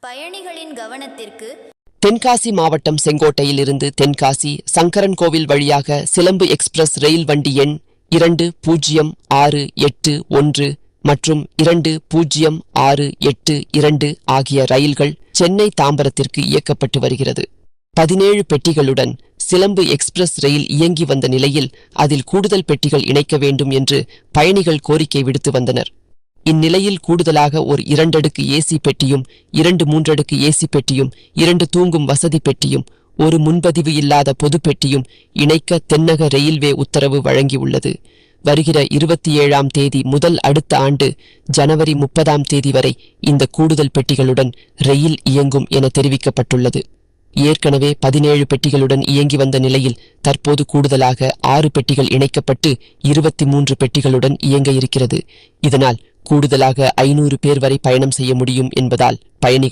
பயணிகளின் கவனத்திற்கு தென்காசி மாவட்டம் செங்கோட்டையில் இருந்து தென்காசி சங்கரன் கோவில் வழியாக சிலம்பு எக்ஸ்பிரஸ் ரயில் வண்டி எண் 2068 மற்றும் 2062 ஆகிய ரயில்கள் சென்னை தாம்பரத்திற்கு இயக்கப்பட்டு வருகிறது. 17 பெட்டிகளுடன் சிலம்பு எக்ஸ்பிரஸ் ரயில் இயங்கி வந்த நிலையில் அதில் கூடுதல் பெட்டிகள் இணைக்க வேண்டும் என்று பயணிகள் கோரிக்கை விடுத்து வந்தனர். இந்நிலையில் கூடுதலாக ஒரு 2 அடுக்கு ஏசி பெட்டியும் 2 3 அடுக்கு ஏசி பெட்டியும் 2 தூங்கும் வசதி பெட்டியும் ஒரு முன்பதிவு இல்லாத பொது பெட்டியும் இணைக்க தென்னக ரயில்வே உத்தரவு வழங்கியுள்ளது. வருகிற 27ஆம் தேதி முதல் அடுத்த ஆண்டு ஜனவரி 30ஆம் தேதி வரை இந்த கூடுதல் பெட்டிகளுடன் ரயில் இயங்கும் என தெரிவிக்கப்பட்டுள்ளது. ஏற்கனவே 17 பெட்டிகளுடன் இயங்கி வந்த நிலையில் தற்போது கூடுதலாக 6 பெட்டிகள் இணைக்கப்பட்டு 23 பெட்டிகளுடன் இயங்க இருக்கிறது. இதனால் கூடுதலாக 500 பேர் வரை பயணம் செய்ய முடியும் என்பதால் பயணிகள்